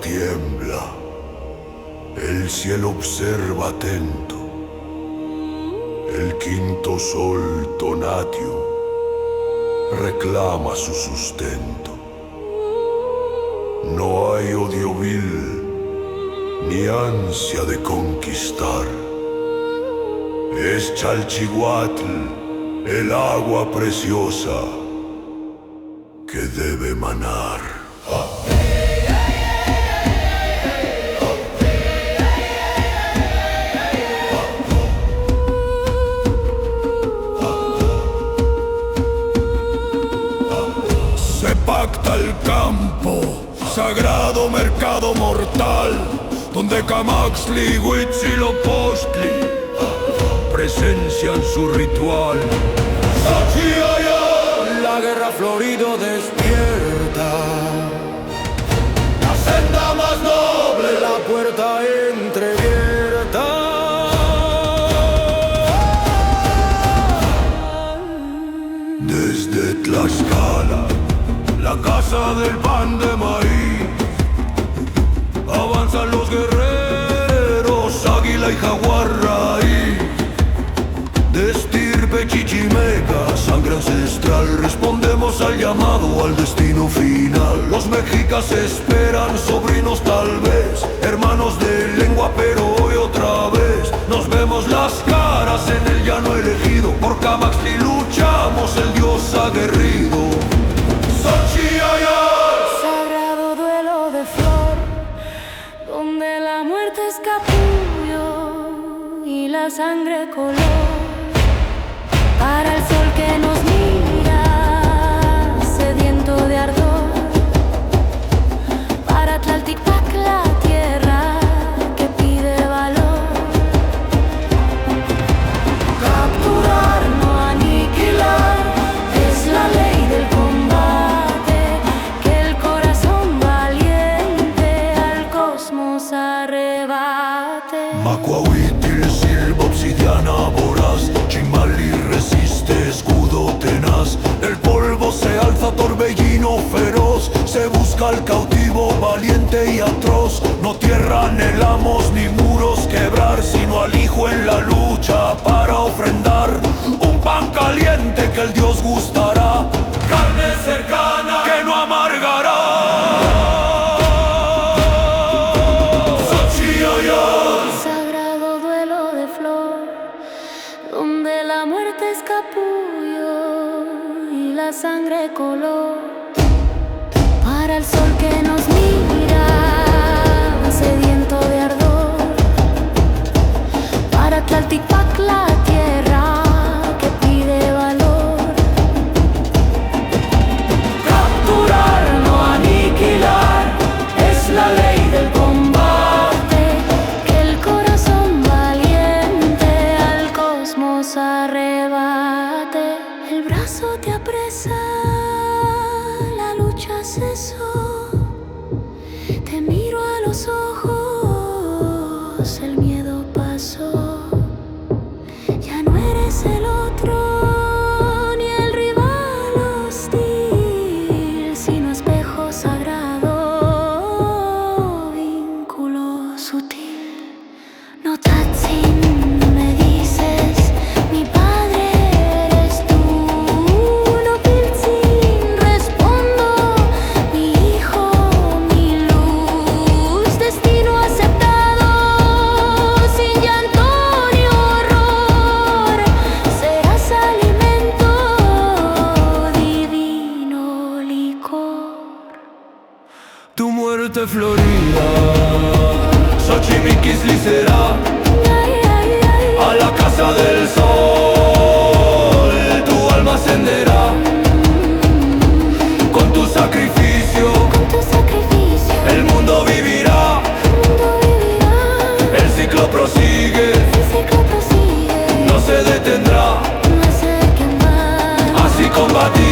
tierra tiembla, el cielo observa atento, el quinto sol Tonatio reclama su sustento. No hay odio vil ni ansia de conquistar. Es Chalchihuatl, el agua preciosa que debe manar. Se pacta el campo, sagrado mercado mortal, donde Camaxtli y Huitzilopochtli presencian su ritual. La guerra florido despierta, La senda más noble, la puerta entreabierta. desde Tlaxcala, la casa del pan de maíz, avanzan los guerreros, águila y jaguar raíz. De estirpe chichimeca, sangre ancestral, respondemos al llamado, al destino final. Los mexicas esperan, sobrinos tal vez, hermanos de lengua, pero hoy otra vez nos vemos las caras en el llano elegido. Por Camaxtli luchamos, el dios aguerrido. Sagrado duelo de flor, donde la muerte es capullo y la sangre color. Para el sol que nos mira, sediento de ardor. Para Tlaltipac, la tierra que pide valor. Capturar, no aniquilar, es la ley del combate. Que el corazón valiente al cosmos arrebate. Macuahuitl, silva obsidiana voraz, Chimbali resiste, escudo tenaz. Del polvo se alza torbellino feroz, se busca al cautivo valiente y atroz. No tierra anhelamos ni muros quebrar, sino al hijo en la lucha para ofrendar un pan caliente que el Dios gustará, carne cercana que no amargará. Sagrado duelo de flor, donde la muerte es capullo y la sangre color. Para el sol que nos mira, sediento de ardor. Para Tlaltipac, la tierra que pide valor. Capturar, no aniquilar, es la ley del combate. Que el corazón valiente al cosmos arrebate. El brazo te apresa, la lucha cesó. Te miro a los ojos, el miedo pasó. Ya no eres el otro, ni el rival hostil, sino espejo sagrado, vínculo sutil. No Tatsin, me dices, mi padre eres tú. No Piltzin, respondo, mi hijo, mi luz. Destino aceptado, sin llanto ni horror. Serás alimento, divino licor. Tu muerte florida, Xochimiquisli será a la casa del sol, tu alma ascenderá con tu sacrificio, Con tu sacrificio, el mundo vivirá, el mundo vivirá. el ciclo prosigue, El ciclo prosigue, no se detendrá, no sé qué más. así combatirá.